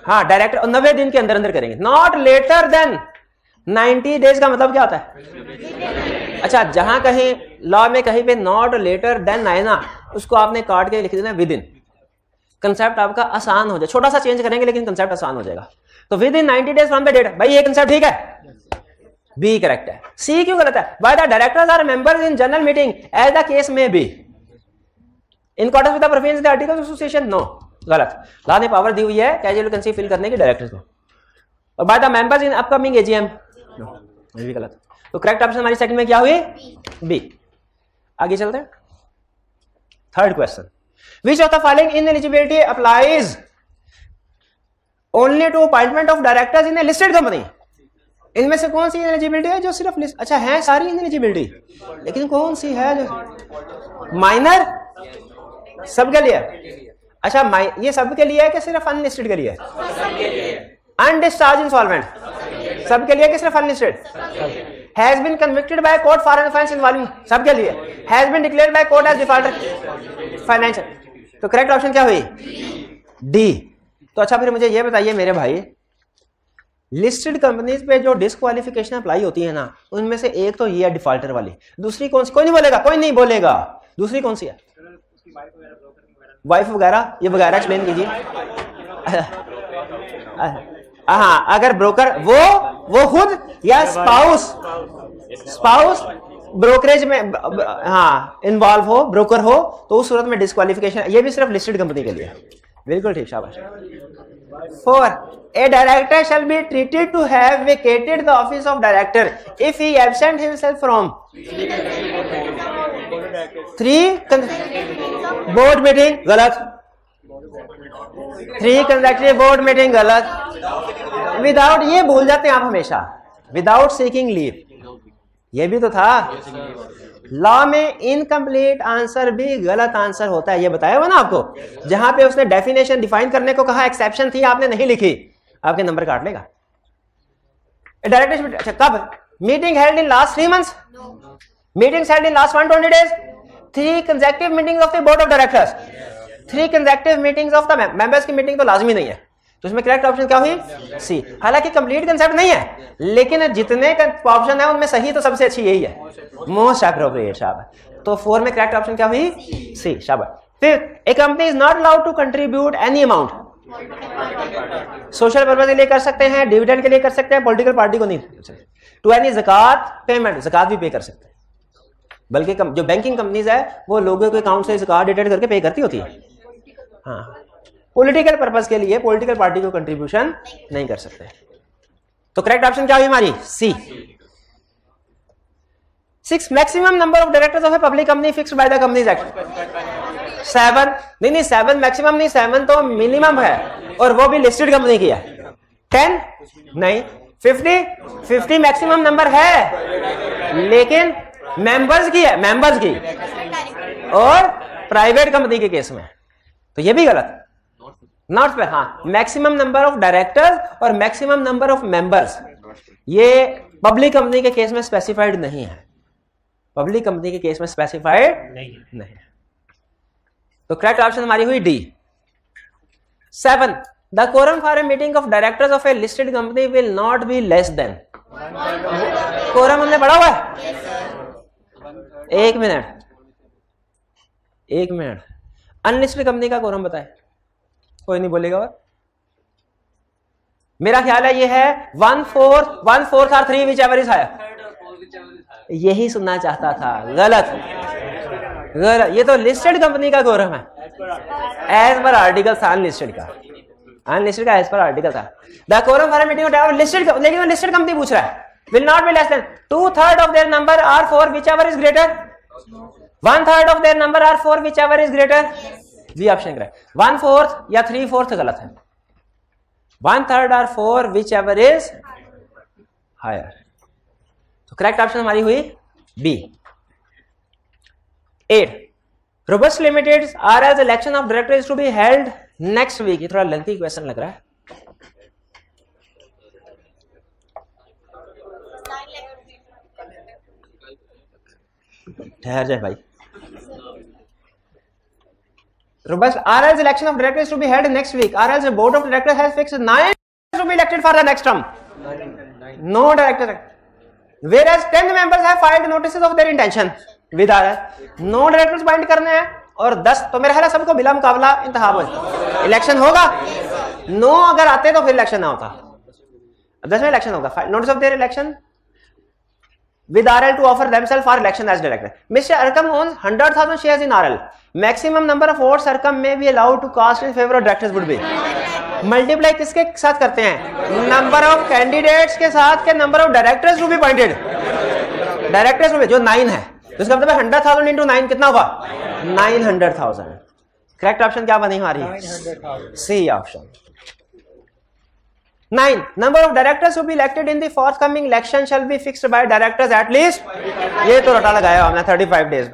हाँ, डायरेक्टर 90 दिन के अंदर अंदर करेंगे। नॉट लेटर देन 90 डेज का मतलब क्या होता है? अच्छा, जहां कहीं लॉ में कहीं पे नॉट लेटर देन आए ना, उसको आपने काट के लिख देना विद इन। कंसेप्ट आपका आसान हो जाए, छोटा सा चेंज करेंगे लेकिन कंसेप्ट आसान हो जाएगा। तो within 90 days from the date, भाई ये कंसेप्ट ठीक है, बी करेक्ट है। सी क्यों गलत है? By the directors or members in general meeting as the case may be in accordance with the preference the articles of association, no, गलत। Law ने पावर दी हुई है कैजुअल वैकेंसी फिल करने की डायरेक्टर्स को। और by the members in upcoming AGM, no, ये भी गलत। तो करेक्ट ऑप्शन हमारी सेकंड में क्या हुई? बी। आगे चलते हैं। Third question, which of the following ineligibility applies only to appointment of directors in a listed company? इनमें से कौन सी इनएलिजिबिलिटी है जो सिर्फ लिस्ट, अच्छा है सारी इनएलिजिबिलिटी, लेकिन कौन सी है जो माइनर सबके लिए? अच्छा, ये सबके लिए है कि सिर्फ अनलिस्टेड के लिए? अनडिस्चार्ज इंसॉल्वेंट सबके लिए कि सिर्फ unlisted? Has been convicted by court for an offence involving सबके लिए? Has been declared by court as defaulter financial? तो करेक्ट ऑप्शन क्या हुई? डी। तो अच्छा, फिर मुझे ये बताइए मेरे भाई, लिस्टेड कंपनीज पे जो डिस्क्वालिफिकेशन अप्लाई होती है ना, उनमें से एक तो ये है डिफॉल्टर वाली, दूसरी कौन सी? कोई नहीं बोलेगा, कोई नहीं बोलेगा। दूसरी कौन सी है? वाइफ वगैरह, ये वगैरह एक्सप्लेन कीजिए। हाँ, अगर ब्रोकर वो खुद या स्पाउस ब्रोकरेज में हाँ इन्वॉल्व हो, ब्रोकर हो, तो उस सूरत में डिस्क्वालिफिकेशन। ये भी सिर्फ लिस्टेड कंपनी के लिए। बिल्कुल ठीक, शाबाश। 4, a director shall be treated to have vacated the office of director if he absent himself from 3 board meeting, गलत। 3 consecutive board meeting, गलत। विदाउट, ये भूल जाते हैं आप हमेशा, विदाउट सीकिंग लीव, ये भी तो था। लॉ में इनकम्प्लीट आंसर भी गलत आंसर होता है, ये बताया हुआ ना आपको। जहां पे उसने डेफिनेशन डिफाइन करने को कहा, एक्सेप्शन थी, आपने नहीं लिखी, आपके नंबर काट लेगा। डायरेक्टर, अच्छा कब? Meeting held in last 3 months, meetings held in last 120 days, 3 consecutive meetings of the board of directors, 3 consecutive meetings of the members की मीटिंग तो लाजमी नहीं है, तो इसमें करेक्ट ऑप्शन क्या हुई? सी। हालांकि कंप्लीट कंसेप्ट नहीं है, लेकिन जितने ऑप्शन है उनमें सही तो सबसे अच्छी यही है, मोस्ट एप्रोप्रिएट। शाबाश। तो 4 में करेक्ट ऑप्शन क्या हुई? सी, शाबाश। फिर, a company is not allowed to contribute any amount, social purpose के लिए कर सकते हैं, डिविडेंड के लिए कर सकते हैं, पॉलिटिकल पार्टी को नहीं, टू एनी ज़कात पेमेंट, ज़कात भी पे कर सकते हैं। बल्कि जो बैंकिंग कंपनीज है वो लोगों के अकाउंट से ज़कात डिडक्ट करके पे करती होती है। हाँ, पॉलिटिकल पर्पस के लिए पॉलिटिकल पार्टी को कंट्रीब्यूशन नहीं कर सकते। तो करेक्ट ऑप्शन क्या हुई हमारी? सी। 6, maximum number of directors of a public company fixed by the companies act. 7 नहीं, 7 मैक्सिमम नहीं, 7 तो मिनिमम है, और वो भी लिस्टेड कंपनी की है। 10 नहीं, 50 मैक्सिमम नंबर है, लेकिन मेंबर्स की है, मेंबर्स की, और प्राइवेट कंपनी के केस में तो ये भी गलत। नॉट पे, हाँ, मैक्सिमम नंबर ऑफ डायरेक्टर्स और मैक्सिमम नंबर ऑफ मेंबर्स, ये पब्लिक कंपनी के केस में स्पेसिफाइड नहीं है, पब्लिक कंपनी के केस में स्पेसिफाइड नहीं है। तो करेक्ट ऑप्शन हमारी हुई D. 7, the quorum for a meeting of directors of a listed company will not be less than. Quorum हमने पढ़ा हुआ है? एक मिनट, अनलिस्टेड कंपनी का कोरम बताए, कोई नहीं बोलेगा। और मेरा ख्याल है ये है 1/4 और 3 विच एवर इज हायर, यही सुनना चाहता था। गलत, ये तो लिस्टेड कंपनी का कोरम है, एज पर आर्टिकल था अनलिस्टेड का एज पर आर्टिकल था। The quorum for a meeting of listed, लेकिन लिस्टेड कंपनी पूछ रहा है, will not be less than 2/3 of their number or four whichever is greater, 1/3 of their number or four whichever is greater. B option correct. 1/4 या 3/4 गलत है, 1/3 और 4 whichever is higher. तो correct option हमारी हुई B. 8 robust limited RL's election of director is to be held next week. ये थोड़ा lengthy question लग रहा है। ठहर जाए भाई। Robust RL's election of directors to be held next week. RL's board of directors has fixed 9 to be elected for the next term. No director. Whereas 10 members have filed notices of their intention with RL. No directors bind करने हैं और 10 तो मेरा ख्याल है सबको बिला मुकाबला इंतखाब हो। इलेक्शन होगा 9 अगर आते तो फिर इलेक्शन ना होता। 10 में इलेक्शन होगा। Notice of their election with RL to offer themselves for election as director. Mr. Arkham owns 100,000 shares in RL. Maximum number of votes Arkham may be allowed to cast in favor of directors would be. Multiply किसके साथ करते हैं? Number of candidates के साथ के number of directors to be appointed. Directors to be जो 9 है, तो इसका मतलब 100,000 into 9 कितना होगा? 900,000. Correct option क्या बनी हमारी? C option. 9 number of directors who be elected in the forthcoming election shall be fixed by directors at least, ये तो रटा लगाया हमने 35 days।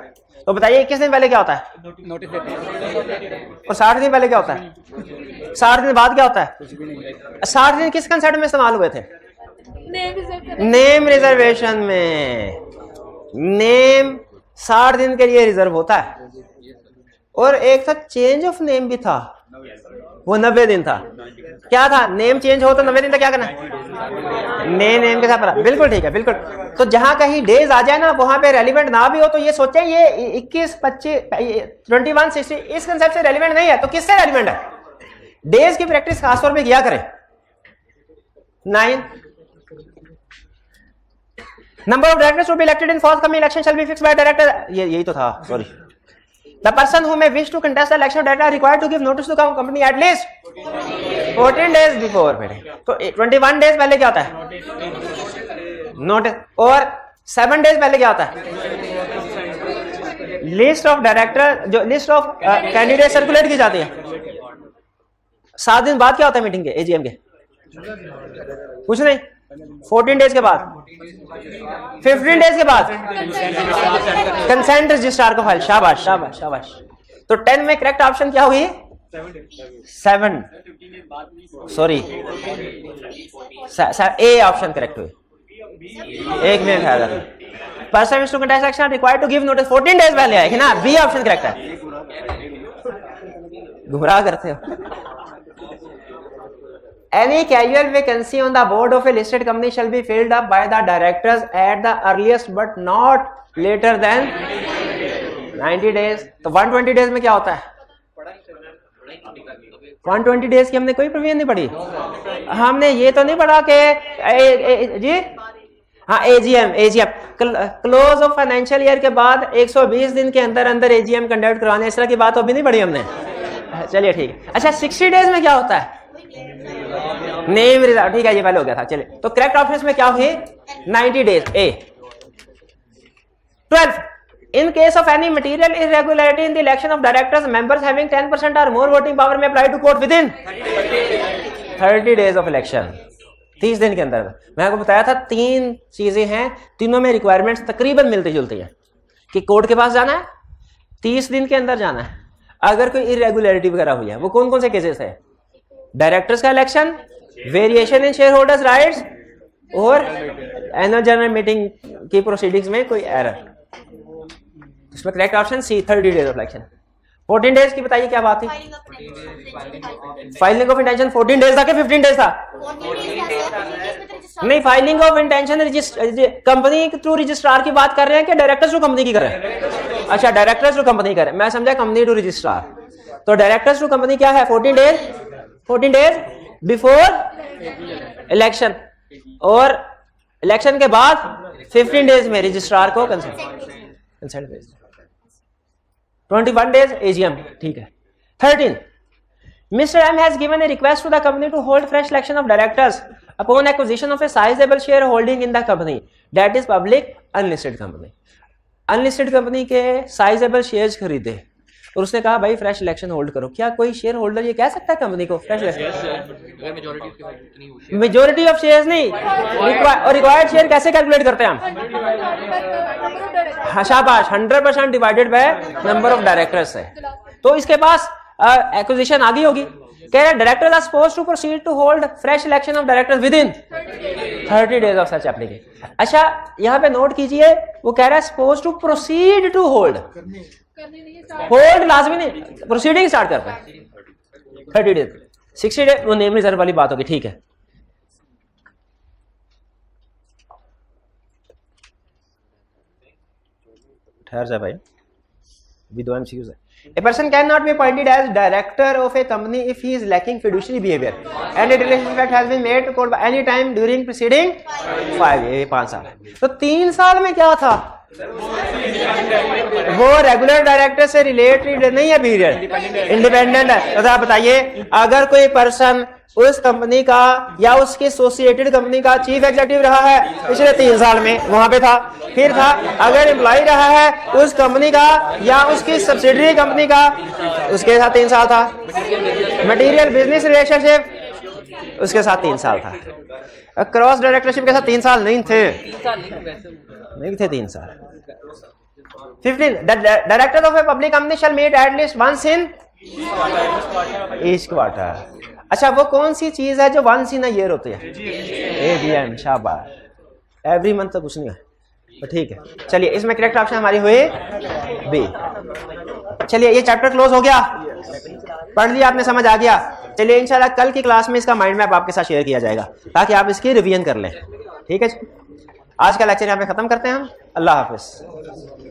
तो बताइए 21 दिन पहले क्या होता है? नोटिस और 60 दिन पहले क्या होता है? 60 दिन बाद क्या होता है? 60 दिन किस कंसेप्ट में इस्तेमाल हुए थे? नेम रिजर्वेशन में। नेम 60 दिन के लिए रिजर्व होता है और एक था चेंज ऑफ नेम भी था, वो 90 दिन था। क्या था? नेम चेंज हो तो 90 दिन तक क्या करना है? नेम के साथ पड़ा। बिल्कुल ठीक है, बिल्कुल। तो जहां कहीं डेज आ जाए ना वहां पे रेलिवेंट ना भी हो तो ये सोचें ये 21, 25, 21, 60 इस कंसेप्ट से रेलिवेंट नहीं है तो किससे रेलिवेंट है? डेज की प्रैक्टिस खासतौर पे किया करें। 9 number of directors to be elected in forthcoming election shall be fixed by director। यही तो था, sorry. The person who may wish to contest the election of director are required to give notice to the company at least 14 days before। तो 21 days पहले क्या होता है? Notice. और 7 days पहले क्या होता है? लिस्ट ऑफ डायरेक्टर, जो लिस्ट ऑफ कैंडिडेट सर्कुलेट की जाती है। 7 दिन बाद क्या होता है मीटिंग के, AGM के? कुछ नहीं। 14 डेज के बाद, 15 डेज के बाद कंसेंट रजिस्ट्रार को फाइल। शाबाश शाबाश शाबाश। तो 10 में करेक्ट ऑप्शन क्या हुई? 7, सॉरी ए ऑप्शन करेक्ट हुई। 1 मिनट है। Person to contest election required to give notice 14 days पहले है ना, बी ऑप्शन करेक्ट है। गुमराह करते हो। Any casual vacancy on the board of a listed company shall be filled up by the directors at the earliest but not later than 90 days। तो 120 days में क्या होता है? 120 days की हमने कोई प्रोविजन नहीं पढ़ी। हमने ये तो नहीं पढ़ा कि जी हाँ AGM close of financial year के बाद 120 दिन के अंदर अंदर AGM कंडक्ट करवाने, इस तरह की बात अभी नहीं पढ़ी हमने। चलिए ठीक है। अच्छा 60 डेज में क्या होता है? Name reserve. ठीक है, ये पहले हो गया था। चलिए तो करेक्ट ऑप्शन में क्या हुई? 90 days A. 12 in case of any material irregularity in the election of directors members having 10% और more voting power may apply to court within 30 days of election. 30 दिन के अंदर। मैं आपको बताया था 3 चीजें हैं, तीनों में रिक्वायरमेंट्स तकरीबन मिलती जुलती हैं कि कोर्ट के पास जाना है, 30 दिन के अंदर जाना है। अगर कोई इरेगुलरिटी वगैरह हुई है, वो कौन कौन से केसेस है? डायरेक्टर्स का election, variation in shareholders rights और एनुअल जनरल मीटिंग की प्रोसीडिंग्स में कोई एरर। इसमें correct option C 30 days of election. 14 days की बताइए क्या बात थी? फाइलिंग ऑफ इंटेंशन 14 डेज था कि 15 डेज था? नहीं, filing of intention company through registrar की बात कर रहे हैं कि डायरेक्टर्स टू कंपनी की कर रहे हैं? अच्छा, डायरेक्टर्स टू कंपनी कर रहे हैं, मैं समझा कंपनी टू रजिस्ट्रार। तो डायरेक्टर्स टू कंपनी क्या है? 14 डेज बिफोर इलेक्शन और इलेक्शन के बाद 15 डेज में रजिस्ट्रार को कंसेंट भेज। 21 डेज AGM। ठीक है। 13 Mr. M has given a request to the company to hold fresh election of directors upon acquisition of a sizable share holding in the company that is public unlisted company। Unlisted company के sizeable shares खरीदे और उसने कहा भाई fresh election hold करो, क्या कोई share holder ये कह सकता है कंपनी को fresh election? Majority of shares नहीं, और रिक्वायर्ड शेयर कैसे कैलकुलेट करते हैं हम? हाँ शाबाश, 100% divided by number of directors है। तो इसके पास एक्विजिशन आ गई होगी। कह रहे directors are supposed to proceed to hold fresh election of directors within 30 days of such application. अच्छा यहाँ पे नोट कीजिए, वो कह रहा है supposed to proceed to hold, hold लाजमी नहीं, प्रोसीडिंग स्टार्ट करता है 30 डेज, 60 डेज वो नेम रिजर्व वाली बात होगी, ठीक है। ठहर जा भाई, अभी 2 MCQs है। A person cannot be appointed as director of a company if he is lacking fiduciary behavior and a relationship has been made to court by any time during preceding 5 years, 5 साल। तो 3 साल में क्या था? वो regular director से related नहीं है, पीरियड इंडिपेंडेंट है। तो आप बताइए, अगर कोई पर्सन उस कंपनी का या उसके एसोसिएटेड कंपनी का चीफ एग्जीक्यूटिव रहा है पिछले 3 साल में, वहां पे था, फिर था, अगर एम्प्लॉय रहा है उस कंपनी का या उसकी सब्सिडरी कंपनी का, उसके साथ 3 साल था। मटेरियल बिजनेस रिलेशनशिप, उसके साथ 3 साल था। क्रॉस डायरेक्टरशिप के साथ 3 साल नहीं थे, 3 साल। 15 director of a public company shall meet at least once in each quarter. अच्छा वो कौन सी चीज है जो वंस इन अ ईयर होती है? AGM, शाबाश। एवरी मंथ तो कुछ नहीं है, तो ठीक है। चलिए इसमें करेक्ट ऑप्शन हमारी हुई बी। चलिए ये चैप्टर क्लोज हो गया, पढ़ लिया आपने, समझ आ गया। चलिए इंशाल्लाह कल की क्लास में इसका माइंड मैप आपके साथ शेयर किया जाएगा ताकि आप इसकी रिवीजन कर लें, ठीक है। आज का लेक्चर यहाँ पे खत्म करते हैं हम। अल्लाह हाफिज।